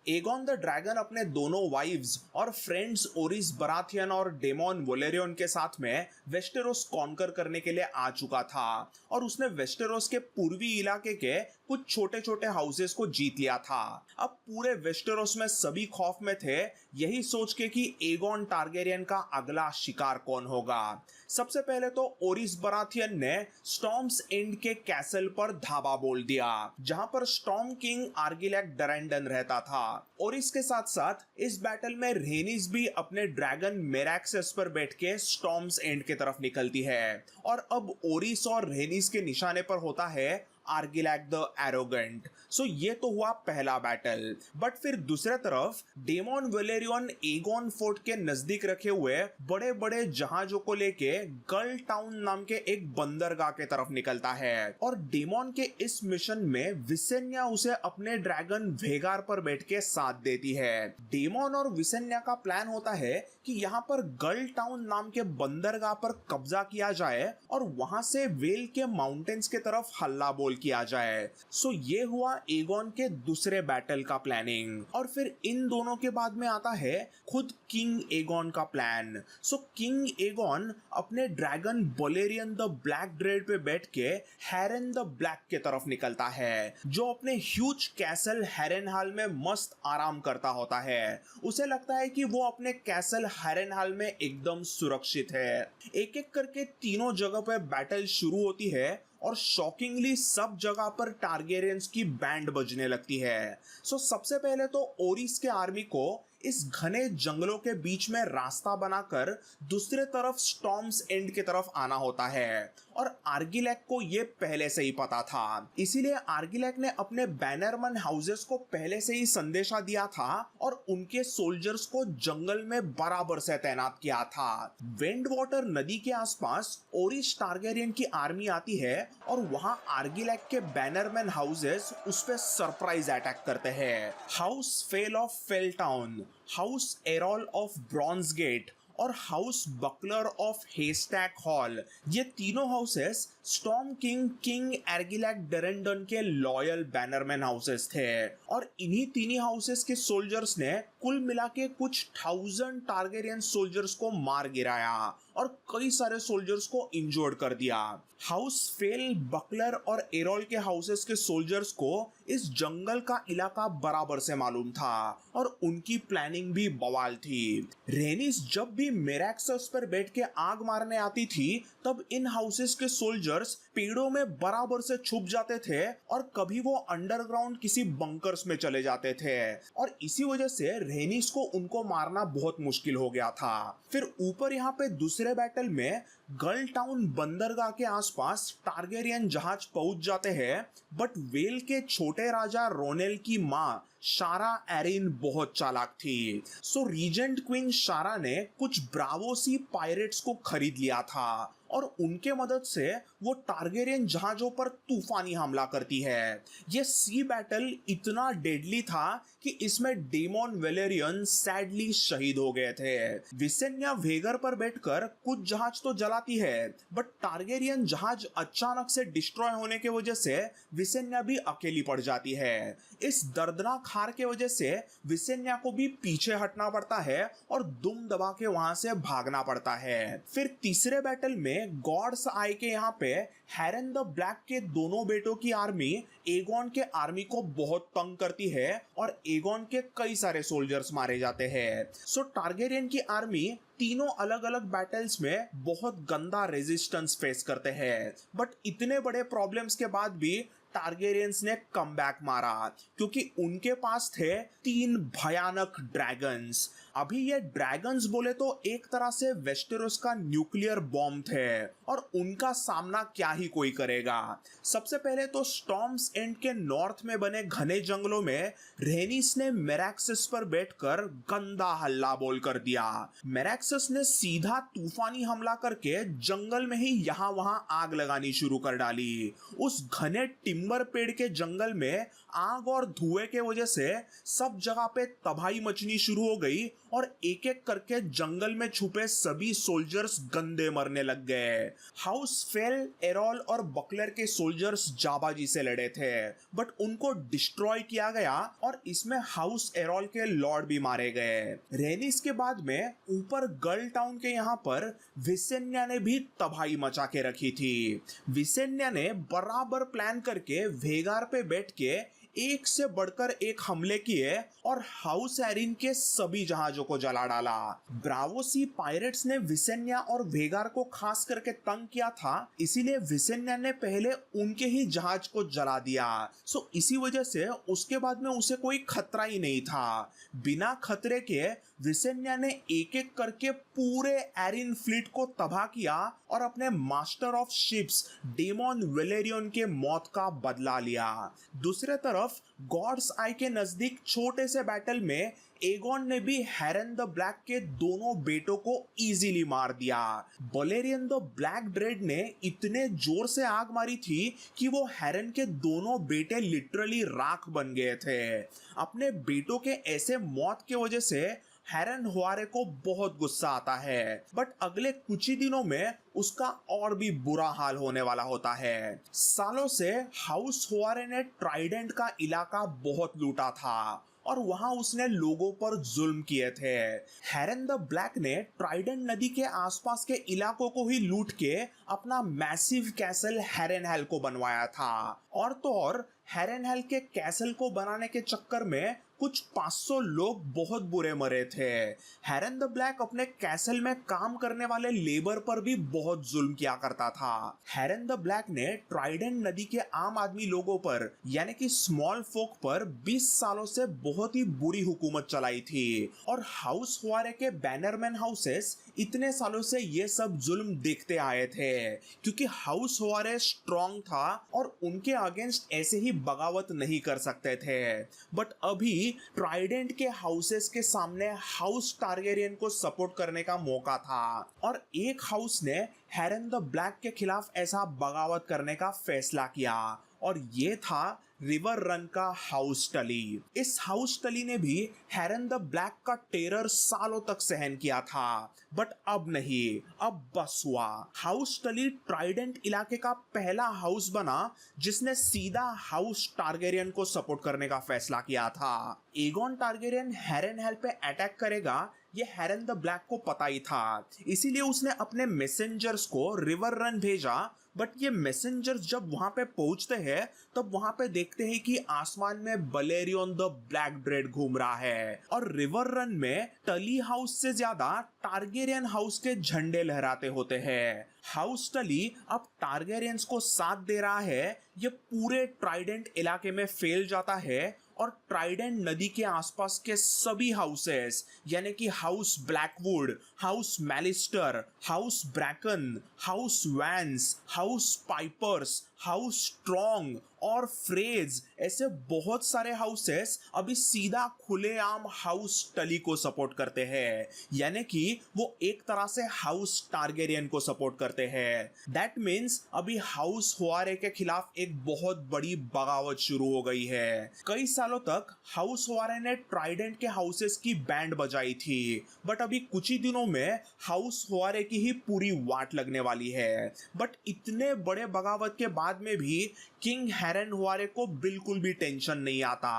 Aegon the dragon अपने दोनों wives और फ्रेंड्स ओरिस बराथियन और डेमोन वोलेरियन के साथ में वेस्टेरोस कॉन्कर करने के लिए आ चुका था और उसने वेस्टेरोस के पूर्वी इलाके के कुछ छोटे छोटे हाउसेस को जीत लिया था। अब पूरे वेस्टेरोस में सभी खौफ में थे, यही सोच के कि एगोन टारगेरियन का अगला शिकार कौन होगा। सबसे पहले तो ओरिस बराथियन ने स्टॉर्म्स एंड के कैसल पर धावा बोल दिया, जहां पर स्टॉर्म किंग आर्गिलैक डरेंडन रहता था। और इसके साथ साथ इस बैटल में रेनिस भी अपने ड्रैगन मेरैक्सेस पर बैठ के स्टॉर्म्स एंड के तरफ निकलती है और अब ओरिस और रेनिस के निशाने पर होता है आर्गिलैक द एरोगेंट। सो ये तो हुआ पहला बैटल। बट फिर दूसरे तरफ डेमोन वेलेरियन एगोन फोर्ट के नजदीक रखे हुए बड़े बड़े जहाजों को लेके गर्ल टाउन नाम के एक बंदरगाह के तरफ निकलता है और डेमोन के इस मिशन में विसेन्या उसे अपने ड्रैगन वेगार पर बैठ के साथ देती है। डेमोन और विसेन्या का प्लान होता है कि यहाँ पर गर्ल टाउन नाम के बंदरगाह पर कब्जा किया जाए और वहां से वेल के माउंटेन्स के तरफ हल्ला बोल किया जाए। सो ये हुआ एगोन के दूसरे बैटल का प्लानिंग। और फिर इन दोनों के बाद में आता है खुद किंग एगोन का प्लान। सो किंग एगोन अपने ड्रैगन बोलेरियन द ब्लैक ड्रेड पे बैठ के हेरन द ब्लैक के तरफ निकलता है, जो अपने ह्यूज कैसल हेरेनहाल में मस्त आराम करता होता है। उसे लगता है कि वो अपने कैसल हेरेनहाल में एकदम सुरक्षित है। एक एक करके तीनों जगह पे बैटल शुरू होती है और शॉकिंगली सब जगह पर टारगेरियंस की बैंड बजने लगती है। सो सबसे पहले तो ओरिस के आर्मी को इस घने जंगलों के बीच में रास्ता बनाकर दूसरे तरफ स्टॉर्म्स एंड की तरफ आना होता है और आर्गिलैक को ये पहले से ही पता था। इसीलिए आर्गिलैक ने अपने बैनरमन हाउसेस को पहले से ही संदेशा दिया था और उनके सोल्जर्स को जंगल में बराबर से तैनात किया था। वेंड वाटर नदी के आसपास ओरिस टारगेरियन की आर्मी आती है और वहां आर्गिलैक के बैनरमैन हाउसेस उस पे सरप्राइज अटैक करते हैं। House Fell of Feltown, house Errol of Bronze Gate और house Buckler of Haystack Hall, ये तीनों houses storm king king Argilac Durrandon के लॉयल बैनरमैन हाउसेस थे और इन्हीं तीनों हाउसेस के सोल्जर्स ने कुल मिला के कुछ 1000 टारगेरियन सोल्जर्स को मार गिराया और कई सारे सोल्जर्स को इंजोर्ड कर दिया। हाउस फेल, बकलर और एरोल के हाउसेस के सोल्जर्स को इस जंगल का इलाका बराबर से मालूम था और उनकी प्लानिंग भी बवाल थी। रेनिस जब भी मेरैक्सेस पर बैठ के आग मारने आती थी तब इन हाउसेस के सोल्जर्स पेड़ों में बराबर से छुप जाते थे और कभी वो अंडरग्राउंड किसी बंकर्स में चले जाते थे और इसी वजह से रेनिस को उनको मारना बहुत मुश्किल हो गया था। फिर ऊपर यहाँ पे दूसरे बैटल में गर्ल टाउन बंदरगाह के आसपास टारगेरियन जहाज पहुंच जाते हैं, बट वेल के छोटे राजा रोनेल की मां शारा एरिन बहुत चालाक थी। सो रीजेंट क्वीन शारा ने कुछ ब्रावो सी पायरेट्स को खरीद लिया था और उनके मदद से वो टारगेरियन जहाजों पर तूफानी हमला करती है। ये सी बैटल इतना डेडली था कि इसमें डेमोन वेलेरियन सैडली शहीद हो गए थे। विसेन्या वेगर पर बैठकर कुछ जहाज तो जलाती है, बट टारगेरियन जहाज अचानक से डिस्ट्रॉय होने की वजह से विसेन्या भी अकेली पड़ जाती है। इस दर्दनाक हार के वजह से विसेन्या को भी पीछे हटना पड़ता है और दुम दबा के वहां से भागना पड़ता है। फिर तीसरे बैटल में गॉड्स आई के यहाँ पे हेरन द ब्लैक के दोनों बेटों की आर्मी एगोन के आर्मी को बहुत तंग करती है और एगोन के कई सारे सोल्जर्स मारे जाते हैं। सो टारगेरियन की आर्मी तीनों अलग अलग बैटल्स में बहुत गंदा रेजिस्टेंस फेस करते हैं, बट इतने बड़े प्रॉब्लम्स के बाद भी टारगेरियंस ने कमबैक मारा क्योंकि उनके पास थे 3 भयानक ड्रैगन्स। अभी ये ड्रैगन्स बोले तो एक तरह से वेस्टेरोस का न्यूक्लियर बॉम्ब थे और उनका सामना क्या ही कोई करेगा। सबसे पहले तो स्टॉर्म्स एंड के नॉर्थ में बने घने जंगलों में रेनिस ने मेरैक्सेस पर बैठकर गंदा हल्ला बोल कर दिया। मेरैक्सेस ने सीधा तूफानी हमला करके जंगल में ही यहाँ वहां आग लगानी शुरू कर डाली। उस घने टिम टिम्बर पेड़ के जंगल में आग और धुएं के वजह से सब जगह पे तबाही मचनी शुरू हो गई और एक एक करके जंगल में छुपे सभी सोल्जर्स गंदे मरने लग गए। हाउस फेल, एरोल और बकलर के सोल्जर्स जाबाजी से लड़े थे, बट उनको डिस्ट्रॉय किया गया और इसमें हाउस एरोल के लॉर्ड भी मारे गए। रेनिस के बाद में ऊपर गर्ल टाउन के यहाँ पर विसेन्या ने भी तबाही मचा के रखी थी। विसेन्या ने बराबर प्लान करके वेगार पे बैठ के एक से बढ़कर एक हमले किए और हाउस एरिन के सभी जहाजों को जला डाला। ब्रावो सी पायरेट्स ने विसेन्या और वेगार को खास करके तंग किया था, इसीलिए विसेन्या ने पहले उनके ही जहाज को जला दिया। सो इसी वजह से उसके बाद में उसे कोई खतरा ही नहीं था। बिना खतरे के विसेन्या ने एक एक करके पूरे एरिन फ्लीट को तबाह किया और अपने master of ships demon Valerian के मौत का बदला लिया। दूसरे तरफ गॉड्स आई के नजदीक छोटे से बैटल में एगोन ने भी हेरन द ब्लैक के दोनों बेटों को इजीली मार दिया। वलेरियन द ब्लैक ड्रेड ने इतने जोर से आग मारी थी कि वो हेरन के दोनों बेटे लिटरली राख बन गए थे। अपने बेटों के ऐसे मौत के वजह से हेरन हुआरे को बहुत गुस्सा आता है, बट अगले कुछ ही दिनों में उसका और भी बुरा हाल होने वाला होता है। सालों से हाउस हुआरे ने ट्राइडेंट का इलाका बहुत लूटा था और वहां उसने लोगों पर जुल्म किए थे। हेरन द ब्लैक ने ट्राइडेंट नदी के आसपास के इलाकों को ही लूट के अपना मैसिव कैसल हेरेनहेल को बनवाया था। और तो और हेरेनहेल के कैसल को बनाने के चक्कर में कुछ 500 लोग बहुत बुरे मरे थे। हेरन द ब्लैक अपने कैसल में काम करने वाले लेबर पर भी बहुत जुल्म किया करता था। हेरन द ब्लैक ने ट्राइडेंट नदी के आम आदमी लोगों पर यानी कि स्मॉल फोक पर 20 सालों से बहुत ही बुरी हुकूमत चलाई थी और हाउस हुआरे के बैनरमैन हाउसेस इतने सालों से ये सब जुल्म देखते आए थे, क्योंकि हाउस हुआरे स्ट्रॉन्ग था और उनके अगेंस्ट ऐसे ही बगावत नहीं कर सकते थे। बट अभी ट्राइडेंट के हाउसेस के सामने हाउस टारगेरियन को सपोर्ट करने का मौका था और एक हाउस ने हेरन द ब्लैक के खिलाफ ऐसा बगावत करने का फैसला किया और ये था रिवर रन का हाउस टली। इस हाउस टली ने भी हेरन द ब्लैक का टेरर सालों तक सहन किया था, बट अब नहीं, अब बस हुआ। हाउस टली ट्राइडेंट इलाके का पहला हाउस बना जिसने सीधा हाउस टारगेरियन को सपोर्ट करने का फैसला किया था। एगोन टारगेरियन हेरेनहेल पे अटैक करेगा ये हेरन द ब्लैक को पता ही था, इसीलिए उसने अपने मैसेंजर्स को रिवर रन भेजा। बट ये मैसेंजर्स जब वहां पे पहुंचते हैं तब वहां पे देखते हैं कि आसमान में बलेरियन द ब्लैक ड्रेड घूम रहा है और रिवर रन में टली हाउस से ज्यादा टारगेरियन हाउस के झंडे लहराते होते हैं। हाउस टली अब टारगेरियंस को साथ दे रहा है, ये पूरे ट्राइडेंट इलाके में फैल जाता है और ट्राइडेंट नदी के आसपास के सभी हाउसेस यानी कि house Blackwood, house Mallister, house Bracken, house Vance, house Pipers, house Strong और फ्रेज, ऐसे बहुत सारे हाउसेस अभी सीधा खुलेआम हाउस टली को सपोर्ट करते हैं, यानी कि वो एक तरह से हाउस टारगेरियन को सपोर्ट करते हैं। दैट मीन्स अभी हाउस हुआरे के खिलाफ एक बहुत बड़ी बगावत शुरू हो गई है। कई सालों तक हाउस हुआरे ने ट्राइडेंट के हाउसेस की बैंड बजाई थी, बट अभी कुछ ही दिनों में हाउस हुआरे की ही पूरी वाट लगने वाली है। बट इतने बड़े बगावत के बाद में भी किंग हेरन हुआरे को बिल्कुल भी टेंशन नहीं आता।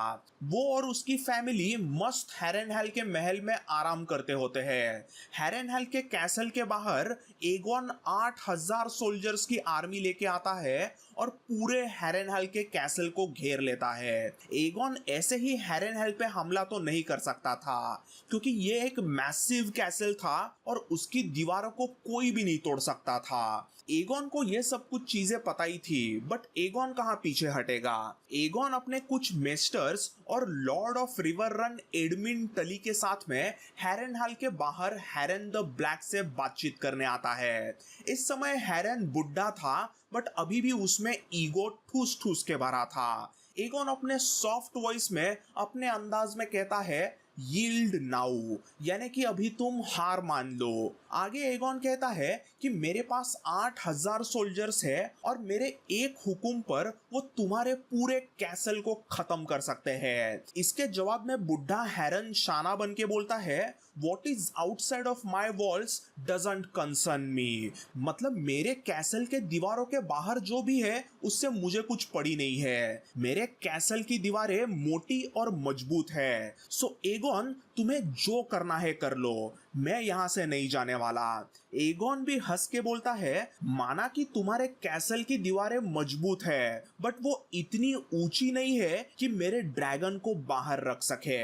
वो और उसकी फैमिली मस्त हेरेनहेल के महल में आराम करते होते हैं। हेरेनहेल के कैसल के बाहर एगोन 8000 सोल्जर्स की आर्मी लेके आता है और पूरे हेरेनहेल के कैसल को घेर लेता है। एगोन ऐसे ही हेरेनहेल पे हमला तो नहीं कर सकता था, क्योंकि ये एक मैसिव कैसल था और उसकी दीवारों को कोई भी नहीं तोड़ सकता था। एगोन को ये सब कुछ चीजें पता ही थी, बट एगोन कहाँ पीछे हटेगा। एगोन अपने कुछ मेस्टर्स और Lord of river run admin टली के साथ में हेरेनहेल के बाहर हेरन द ब्लैक से बातचीत करने आता है। इस समय हेरन बुढ़ा था, बट अभी भी उसमें ईगो ठूस ठूस के भरा था। एगोन अपने सॉफ्ट वॉइस में अपने अंदाज में कहता है यील्ड नाउ, यानी कि अभी तुम हार मान लो। आगे एगोन कहता है कि मेरे पास 8,000 सोल्जर्स है और मेरे एक हुकुम पर वो तुम्हारे पूरे कैसल को खत्म कर सकते हैं। इसके जवाब में बुढ़ा हैरन शाना बन के बोलता है, what is outside of my walls doesn't concern me. मतलब मेरे कैसल के दीवारों के बाहर जो भी है उससे मुझे कुछ पड़ी नहीं है। मेरे कैसल की दीवारें मोटी और मजबूत है। सो एगोन, तुम्हें जो करना है कर लो, मैं यहां से नहीं जाने वाला। एगोन भी हंस के बोलता है, माना कि तुम्हारे कैसल की दीवारें मजबूत है, बट वो इतनी ऊंची नहीं है कि मेरे ड्रैगन को बाहर रख सके।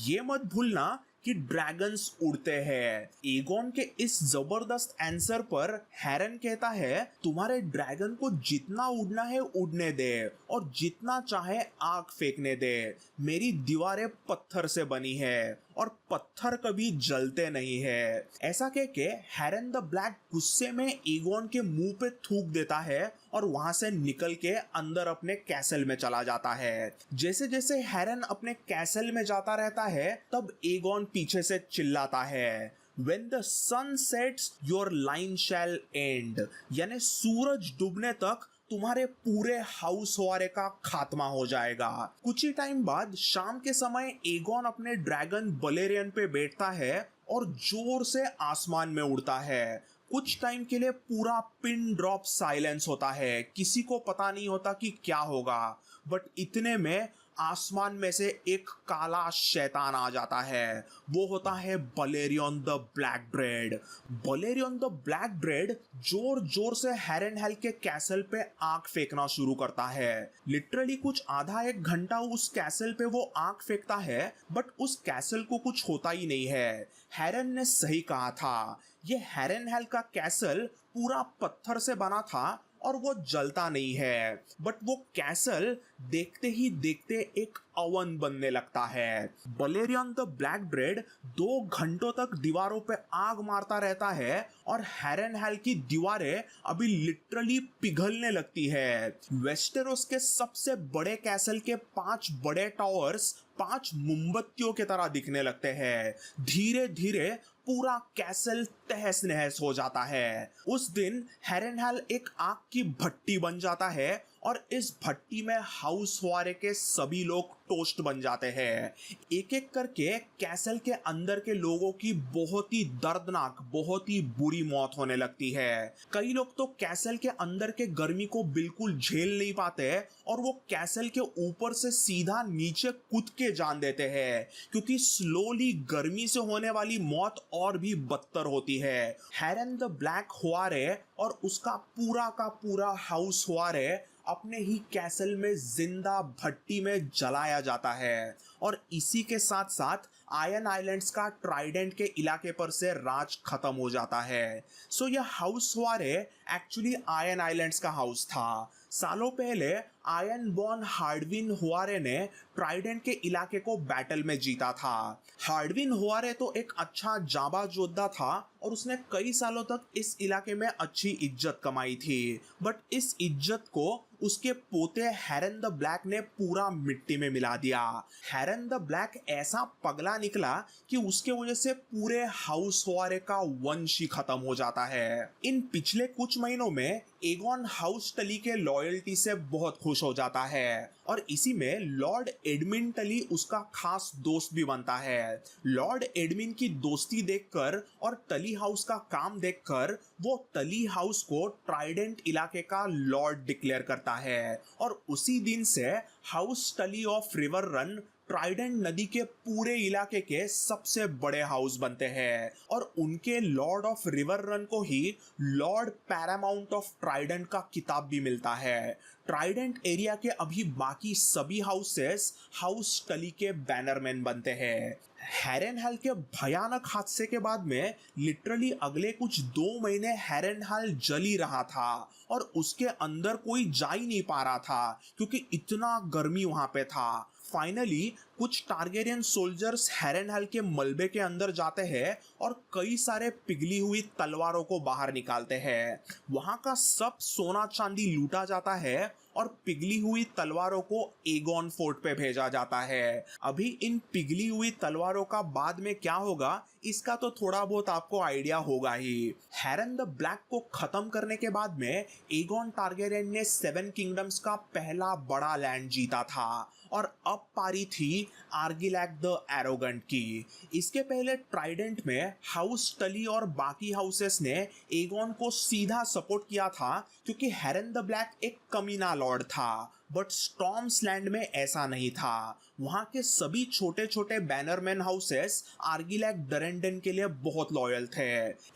ये मत भूलना कि ड्रैगन्स उड़ते हैं। एगोन के इस जबरदस्त आंसर पर हेरन कहता है, तुम्हारे ड्रैगन को जितना उड़ना है उड़ने दे और जितना चाहे आग फेंकने दे। मेरी दीवारें पत्थर से बनी है और पत्थर कभी जलते नहीं है। ऐसा कह के हेरन द ब्लैक गुस्से में एगोन के मुंह पे थूक देता है और वहां से निकल के अंदर अपने कैसल में चला जाता है। जैसे जैसे हेरन अपने कैसल में जाता रहता है तब एगोन पीछे से चिल्लाता है, When the sun sets, your line shall end, यानी सूरज डूबने तक तुम्हारे पूरे हाउस वारे का खात्मा हो जाएगा। कुछ ही टाइम बाद शाम के समय एगोन अपने ड्रैगन बलेरियन पे बैठता है और जोर से आसमान में उड़ता है। कुछ टाइम के लिए पूरा पिन ड्रॉप साइलेंस होता है, किसी को पता नहीं होता कि क्या होगा। बट इतने में आसमान में से एक काला शैतान आ जाता है। वो होता है Balerion the Black Dread. Balerion the Black Dread जोर जोर से हैरेनहेल के कैसल पे आग फेंकना शुरू करता है। लिटरली कुछ आधा एक घंटा उस कैसल पे वो आग फेंकता है, बट उस कैसल को कुछ होता ही नहीं है। हैरन ने सही कहा था, ये हैरेनहेल का कैसल पूरा पत्थर से बना था और वो जलता नहीं है, बट वो कैसल देखते ही देखते एक अवन बनने लगता है। बलेरियन द ब्लैक ड्रेड 2 घंटों तक दीवारों पे आग मारता रहता है और हैरेनहेल की दीवारें अभी लिटरली पिघलने लगती है। वेस्टेरोस के सबसे बड़े कैसल के 5 बड़े टावर्स 5 मोमबत्तियों की तरह दिखने लगते हैं। धीरे धीरे पूरा कैसल तहस नहस हो जाता है। उस दिन हैरेनहेल एक आग की भट्टी बन जाता है और इस भट्टी में हाउस वारे के सभी लोग टोस्ट बन जाते हैं। एक एक करके कैसल के अंदर के लोगों की बहुत ही दर्दनाक, बहुत ही बुरी मौत होने लगती है। कई लोग तो कैसल के अंदर के गर्मी को बिल्कुल झेल नहीं पाते और वो कैसल के ऊपर से सीधा नीचे कूद के जान देते हैं, क्योंकि स्लोली गर्मी से होने वाली मौत और भी बदतर होती है। हैरन द ब्लैक हुआरे और उसका पूरा का पूरा हाउस हुआरे अपने ही कैसल में जिंदा भट्टी में जलाया जाता है और इसी के साथ साथ आयन आइलैंड्स का ट्राइडेंट के इलाके पर से राज खत्म हो जाता है। सो यह हाउस हुआरे एक्चुअली आयन आइलैंड्स का हाउस था। सालों पहले आयन बॉर्न हार्डविन हुआरे ने ट्राइडेंट के इलाके को बैटल में जीता था। हार्डविन हुआरे तो एक अच्छा जाबाज योद्धा था और उसने कई सालों तक इस इलाके में अच्छी इज्जत कमाई थी, बट इस इज्जत को उसके पोते हैरन द ब्लैक ने पूरा मिट्टी में मिला दिया। हैरन द ब्लैक ऐसा पगला निकला कि उसके वजह से पूरे हाउस हुआरे का वंश ही खत्म हो जाता है। इन पिछले कुछ महीनों में एगोन हाउस टली के लॉयल्टी से बहुत खुश हो जाता है और इसी में लॉर्ड एडमिन टली उसका खास दोस्त भी बनता है। लॉर्ड एडमिन की दोस्ती देखकर और टली हाउस का काम देखकर वो टली हाउस को ट्राइडेंट इलाके का लॉर्ड डिक्लेयर करता है और उसी दिन से हाउस टली ऑफ रिवर रन ट्राइडेंट नदी के पूरे इलाके के सबसे बड़े हाउस बनते हैं और उनके लॉर्ड ऑफ रिवर रन को ही लॉर्ड पैरामाउंट ऑफ ट्राइडेंट का किताब भी मिलता है। ट्राइडेंट एरिया के अभी बाकी सभी हाउसेस हाउस टली के बैनरमैन बनते हैं। हैरेनहेल के भयानक हादसे के बाद में लिटरली अगले कुछ 2 महीने हैरेनहेल जल ही रहा था और उसके अंदर कोई जा ही नहीं पा रहा था क्योंकि इतना गर्मी वहां पे था। फाइनली कुछ टारगेरियन सोल्जर्स हैरेनहेल के मलबे के अंदर जाते हैं और कई सारे पिघली हुई तलवारों को बाहर निकालते हैं। वहां का सब सोना चांदी लूटा जाता है और पिघली हुई तलवारों को एगोन फोर्ट पे भेजा जाता है। अभी इन पिघली हुई तलवारों का बाद में क्या होगा इसका तो थोड़ा बहुत आपको आइडिया होगा ही। हैरन द ब्लैक को खत्म करने के बाद में एगोन टारगेरियन ने 7 किंगडम्स का पहला बड़ा लैंड जीता था और अब पारी थी आर्गिलैक द एरोगेंट की। इसके पहले ट्राइडेंट में हाउस टली और बाकी हाउसेस ने एगोन को सीधा सपोर्ट किया था क्योंकि हैरन द ब्लैक एक कमीना लॉर्ड था, बट स्टॉर्म्स लैंड में ऐसा नहीं था। वहां के सभी छोटे छोटे बैनरमैन हाउसेस आर्गिलैक डरेंडन के लिए बहुत लॉयल थे।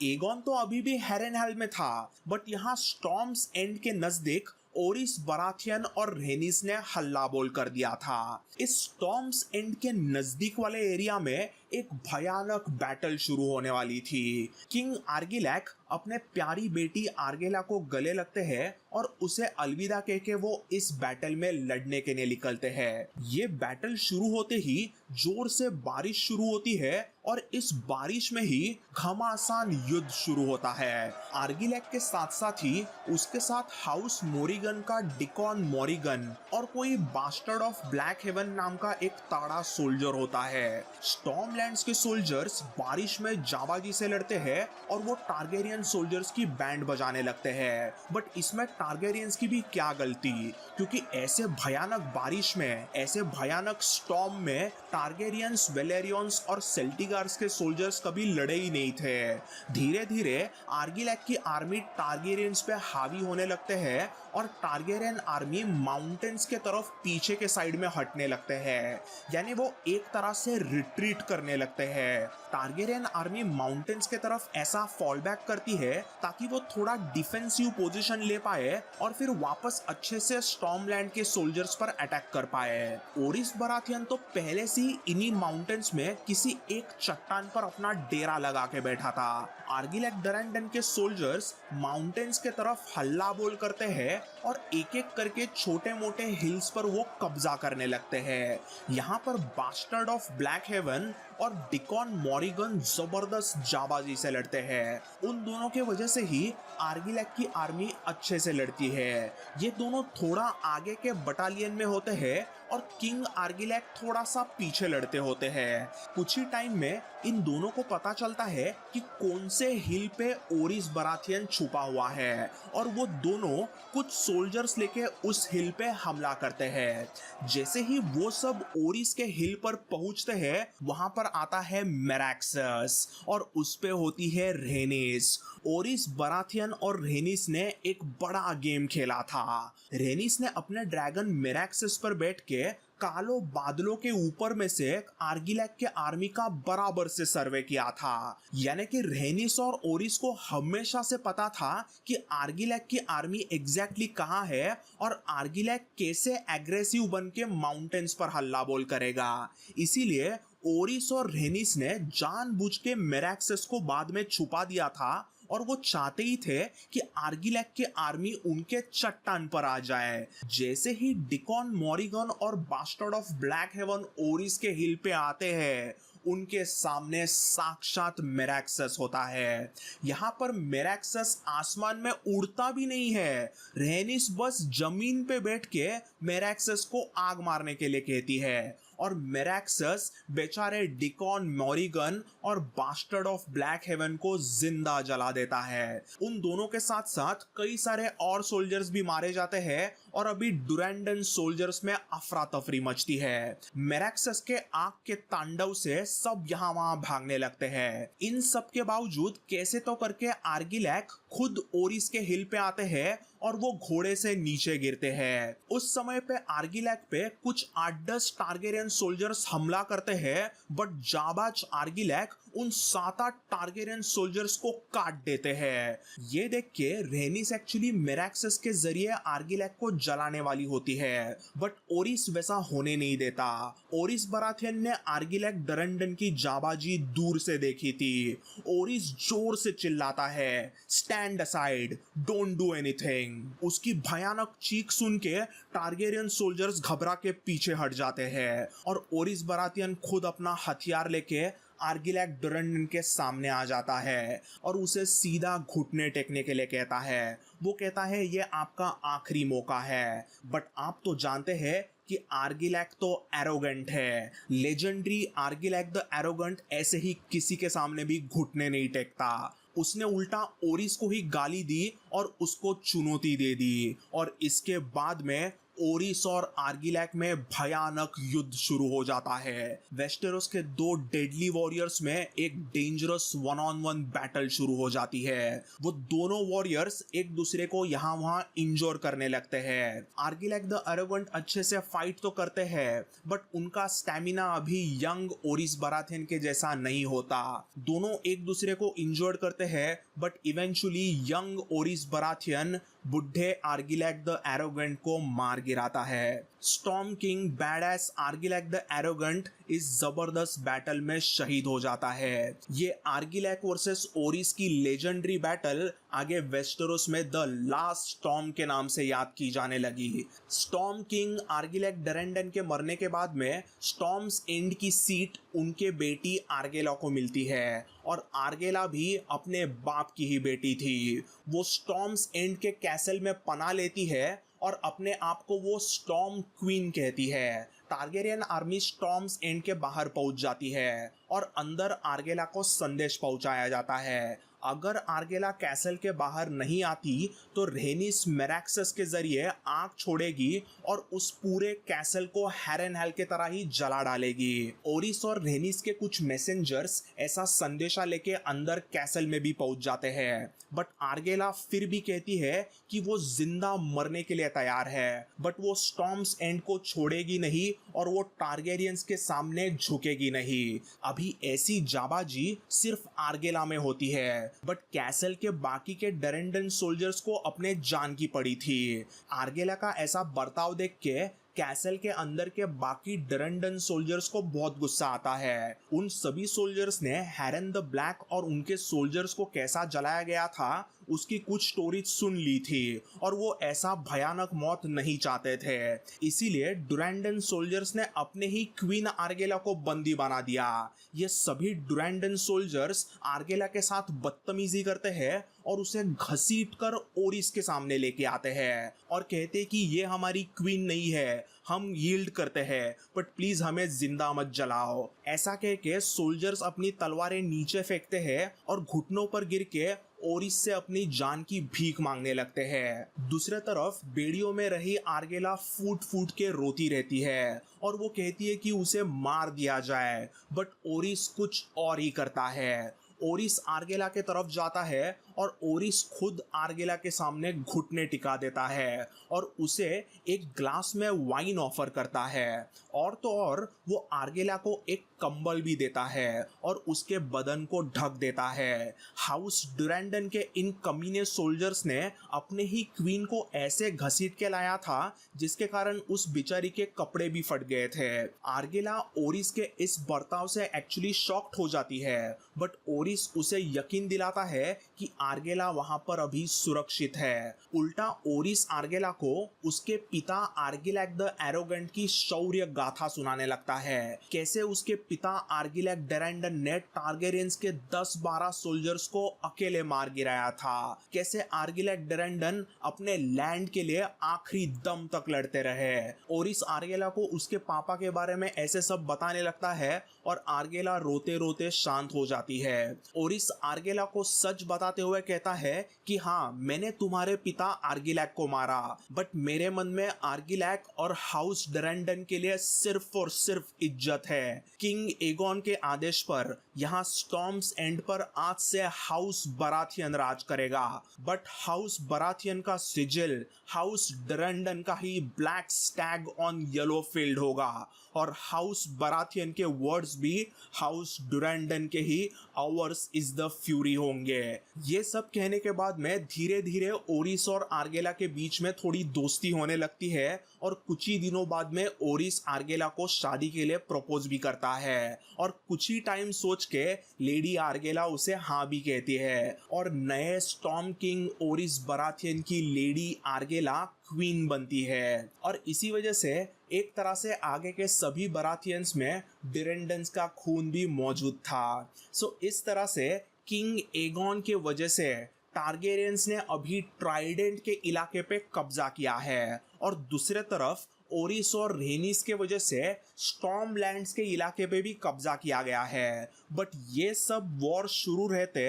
एगोन तो अभी भी हैरेनहेल में था, बट यहाँ स्टॉर्म्स एंड के नजदीक ओरिस बराथियन और रेनिस ने हल्ला बोल कर दिया था। इस स्टॉर्म्स एंड के नजदीक वाले एरिया में एक भयानक बैटल शुरू होने वाली थी। किंग आर्गिलैक अपने प्यारी बेटी आर्गेला को गले लगते हैं और उसे अलविदा कह के वो इस बैटल में लड़ने के लिए निकलते हैं। ये बैटल शुरू होते ही जोर से बारिश शुरू होती है और इस बारिश में ही घमासान युद्ध शुरू होता है। आर्गिलैक के साथ साथ ही उसके साथ हाउस मोरिगन का डिकॉन मोरिगन और कोई बास्टर्ड ऑफ ब्लैक हेवन नाम का एक ताड़ा सोल्जर होता है। स्टॉर्मलैंड्स के सोल्जर्स बारिश में जाबाजी से लड़ते हैं और वो टारगेरियन सोल्जर्स की बैंड बजाने लगते हैं, बट इसमें टारगेरियंस की भी क्या गलती, क्योंकि ऐसे भयानक बारिश में, ऐसे भयानक स्टॉर्म में टारगेरियंस, वेलेरियंस और सेल्टिगार्स के सोल्जर्स कभी लड़े ही नहीं थे। धीरे धीरे आर्गिलैक की आर्मी टारगेरियंस पे हावी होने लगते हैं और टारगेरियन आर्मी माउंटेन्स के तरफ पीछे के साइड में हटने लगते हैं, यानी वो एक तरह से रिट्रीट करने लगते हैं। टारगेरियन आर्मी माउंटेन्स के तरफ ऐसा फॉल बैक करती है ताकि वो थोड़ा डिफेंसिव पोजीशन ले पाए और फिर वापस अच्छे से स्टॉर्मलैंड के सोल्जर्स पर अटैक कर पाए। ओरिस बराथियन तो पहले से ही इन्हीं माउंटेन्स में किसी एक चट्टान पर अपना डेरा लगा के बैठा था। आर्गिलैक डरेंडन के सोल्जर्स माउंटेन्स के तरफ हल्ला बोल करते हैं और एक एक करके छोटे मोटे हिल्स पर वो कब्जा करने लगते हैं। यहाँ पर बास्टर्ड ऑफ ब्लैक हेवन और डिकॉन मोरिगन जबरदस्त जाबाजी से लड़ते हैं। उन दोनों के वजह से ही आर्गिलैक की आर्मी अच्छे से लड़ती है। ये दोनों थोड़ा आगे के बटालियन में होते हैं और किंग आर्गिलैक थोड़ा सा पीछे लड़ते होते हैं। कुछ ही टाइम में इन दोनों को पता चलता है कि कौन से हिल पे ओरिस बराथियन छुपा हुआ है और वो दोनों कुछ सोल्जर्स लेके उस हिल पे हमला करते हैं। जैसे ही वो सब ओरिस के हिल पर पहुंचते हैं, वहां पर आता है मेरैक्सस और उस पे होती है रेनिस। ओरिस बराथियन और रेनिस ने एक बड़ा गेम खेला था। रेनिस ने अपने ड्रैगन मेरैक्सस पर बैठ के कालो बादलों के ऊपर में से आर्गिलैक के आर्मी का बराबर से सर्वे किया था, यानी कि रेनिस और ओरिस को हमेशा से पता था कि आर्गिलैक की आर्मी एग्जैक्टली कहाँ है और आर्गिलैक कैसे एग्रेसिव बन के माउंटेन्स पर हल्ला बोल करेगा। इसीलिए ओरिस और रेनिस ने जानबूझ के मेरैक्सस को बाद में छुपा दिया था और वो चाहते ही थे कि आर्गिलैक की आर्मी उनके चट्टान पर आ जाए। जैसे ही डिकॉन मोरिगन और बास्टर्ड ऑफ ब्लैक हेवन ओरिस के हिल पे आते हैं, उनके सामने साक्षात मेरैक्सस होता है। यहाँ पर मेरैक्सस आसमान में उड़ता भी नहीं है। रेनिस बस जमीन पे बैठ के मेरैक्सस को आग मारने के लिए कहती है और मेरैक्सस बेचारे डिकॉन मोरिगन और बास्टर्ड ऑफ ब्लैक हेवन को जिंदा जला देता है। उन दोनों के साथ साथ कई सारे और सोल्जर्स भी मारे जाते हैं और अभी डुरैंडन सोल्जर्स में अफरा तफरी मचती है। मेरैक्सस के आग के तांडव से सब यहाँ वहां भागने लगते हैं। इन सब के बावजूद कैसे तो करके आर्गिलैक खुद ओरिस के हिल पे आते हैं और वो घोड़े से नीचे गिरते हैं। उस समय पे आर्गिलैक पे कुछ 8-10 टारगेरियन सोल्जर्स हमला करते हैं, बट जाबाज आर्गिलैक उन 7-8 टारगेरियन सोल्जर्स को काट देते हैं। ये देख के रेनिस एक्चुअली मेरैक्सस के जरिए आर्गिलैक को जलाने वाली होती है, बट ओरिस वैसा होने नहीं देता। ओरिस बराथियन ने आर्गिलैक डरेंडन की जाबाजी दूर से देखी थी। ओरिस जोर से चिल्लाता है, stand aside, don't do anything. उसकी भयानक चीख सुन के टारगेरियन सोल्जर्स घबरा के पीछे हट जाते हैं और ओरिस बराथियन खुद अपना हथियार लेके आर्गिलैक डुरैंडन के सामने आ जाता है और उसे सीधा घुटने टेकने के लिए कहता है। वो कहता है ये आपका आखिरी मौका है। बट आप तो जानते हैं कि आर्गिलैक तो एरोगेंट है। लेजेंडरी आर्गिलैक द एरोगेंट ऐसे ही किसी के सामने भी घुटने नहीं टेकता। उसने उल्टा ओरिस को ही गाली दी और उसको चुनौती दे दी और इसके बाद में ओरिस और आर्गिलैक में भयानक युद्ध शुरू हो जाता है। वेस्टेरोस के दो डेडली वॉरियर्स में एक dangerous one on one battle शुरू हो जाती है। वो दोनों वॉरियर्स एक दूसरे को यहाँ वहाँ इंजोर करने लगते हैं। आर्गिलैक द एरोगेंट अच्छे से फाइट तो करते हैं बट उनका स्टैमिना अभी यंग ओरिस बराथियन के जैसा नहीं होता। दोनों एक दूसरे को इंजोर्ड करते हैं but eventually young Orys Baratheon बुढ़े आर्गिलैक द एरोगेंट को मार गिराता है। Storm king badass Argilac the Arrogant इस जबरदस्त बैटल में शहीद हो जाता है। ये आर्गिलैक वर्सेस ओरिस की लेजेंडरी बैटल आगे वेस्टेरोस में द लास्ट स्टॉर्म के नाम से याद की जाने लगी। स्टॉर्म किंग आर्गिलैक डरेंडन के मरने के बाद में स्टॉर्म्स एंड की सीट उनके बेटी आर्गेला को मिलती है और आर्गेला भी अपने बाप की ही बेटी थी। वो स्टॉर्म्स एंड के कैसल में पनाह लेती है और अपने आप को वो स्टॉर्म क्वीन कहती है। टारगेरियन आर्मी स्टॉर्म्स एंड के बाहर पहुंच जाती है और अंदर आर्गेला को संदेश पहुंचाया जाता है। अगर आर्गेला कैसल के बाहर नहीं आती तो रेनिस मेरैक्सस के जरिए आग छोड़ेगी और उस पूरे कैसल को हैरनहेल के तरह ही जला डालेगी। ओरिस और रेनिस के कुछ मैसेंजर्स ऐसा संदेशा लेके अंदर कैसल में भी पहुंच जाते हैं बट आर्गेला फिर भी कहती है कि वो जिंदा मरने के लिए तैयार है बट वो स्टॉर्म्स एंड को छोड़ेगी नहीं और वो टारगेरियंस के सामने झुकेगी नहीं। अभी ऐसी जाबाजी सिर्फ आर्गेला में होती है बट कैसल के बाकी के डरेंडन सोल्जर्स को अपने जान की पड़ी थी। आर्गेला का ऐसा बर्ताव देख के कैसल के अंदर के बाकी डरेंडन सोल्जर्स को बहुत गुस्सा आता है। उन सभी सोल्जर्स ने हैरन द ब्लैक और उनके सोल्जर्स को कैसा जलाया गया था उसकी कुछ स्टोरीज सुन ली थी और वो ऐसा भयानक मौत नहीं चाहते थे। इसीलिए डुरैंडन सोल्जर्स ने अपने ही क्वीन आर्गेला को बंदी बना दिया। ये सभी डुरैंडन सोल्जर्स आर्गेला के साथ बदतमीजी करते हैं और उसे घसीट कर ओरिस के सामने लेके आते हैं और कहते कि ये हमारी क्वीन नहीं है, हम यील्ड करते हैं बट प्लीज हमें जिंदा मत जलाओ। ऐसा कह के सोल्जर्स अपनी तलवारें नीचे फेंकते हैं और घुटनों पर गिर के ओरिस से अपनी जान की भीख मांगने लगते हैं। दूसरे तरफ बेड़ियों में रही आर्गेला फूट फूट के रोती रहती है और वो कहती है कि उसे मार दिया जाए बट ओरिस कुछ और ही करता है। ओरिस आर्गेला के तरफ जाता है और ओरिस खुद आर्गेला के सामने घुटने टिका देता है और उसे एक ग्लास में वाइन ऑफर करता है और तो और वो आर्गेला को एक कंबल भी देता है और उसके बदन को ढक देता है। हाउस डुरैंडन के इन कमीने सोल्जर्स ने अपने ही क्वीन को ऐसे घसीट के लाया था जिसके कारण उस बेचारी के कपड़े भी फट गए थे। आर्गेला ओरिस के इस बर्ताव से एक्चुअली शॉक्ड हो जाती है बट ओरिस उसे यकीन दिलाता है कि आर्गेला वहां पर अभी सुरक्षित है। उल्टा ओरिस आर्गेला को उसके पिता आर्गिलैक द एरोगेंट की शौर्य गाथा सुनाने लगता है। कैसे उसके पिता आर्गिलैक डरेंडन ने टारगेरियंस के 10-12 सोल्जर्स को अकेले मार गिराया था। कैसे आर्गिलैक डरेंडन अपने लैंड के लिए आखिरी दम तक लड़ते रहे। ओरिस आर्गेला को उसके पापा के बारे में ऐसे सब बताने लगता है और आर्गेला रोते रोते शांत हो जाती है। ओरिस आर्गेला को सच बताते हुए कहता है कि हाँ, मैंने तुम्हारे पिता आर्गिलैक को मारा बट मेरे मन में आर्गिलैक और हाउस डरेंडन के लिए सिर्फ और सिर्फ इज्जत है। किंग एगोन के आदेश पर यहाँ स्टॉर्म्स एंड पर आज से हाउस बराथियन राज करेगा बट हाउस बराथियन का सिजिल हाउस डरेंडन का ही black stag on yellow field होगा और हाउस बराथियन के वर्ड्स भी हाउस डुरैंडन के ही आवर्स इज द फ्यूरी होंगे। ये सब कहने के बाद में धीरे धीरे ओरिस और आर्गेला के बीच में थोड़ी दोस्ती होने लगती है और कुछ ही दिनों बाद में ओरिस आर्गेला को शादी के लिए प्रपोज भी करता है और कुछ ही टाइम सोच के लेडी आर्गेला उसे हाँ भी कहती है और नए स्टॉर्म किंग ओरिस बराथियन की लेडी आर्गेला क्वीन बनती है। और इसी वजह से एक तरह से आगे के सभी बराथियंस में डिरेंडेंस का खून भी मौजूद था। सो इस तरह से किंग एगॉन के वजह से टारगेरियंस ने अभी ट्राइडेंट के इलाके पे कब्जा किया है, और दूसरे तरफ ओरिस और रेनिस के वजह से स्टॉर्मलैंड्स के इलाके पे भी कब्जा किया गया है। बट ये सब वॉर शुरू रहते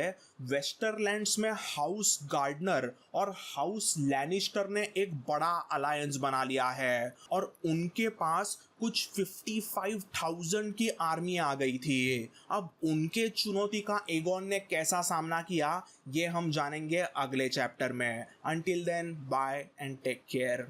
वेस्टरलैंड्स में हाउस गार्डनर और हाउस लैनिस्टर ने एक बड़ा अलायंस बना लिया है, और उनके पास कुछ 55,000 की आर्मी आ गई थी। अब उनके चुनौती का एगॉन ने कैसा सामना किया ये हम जानेंगे अगले चैप्टर में। Until then bye and take care.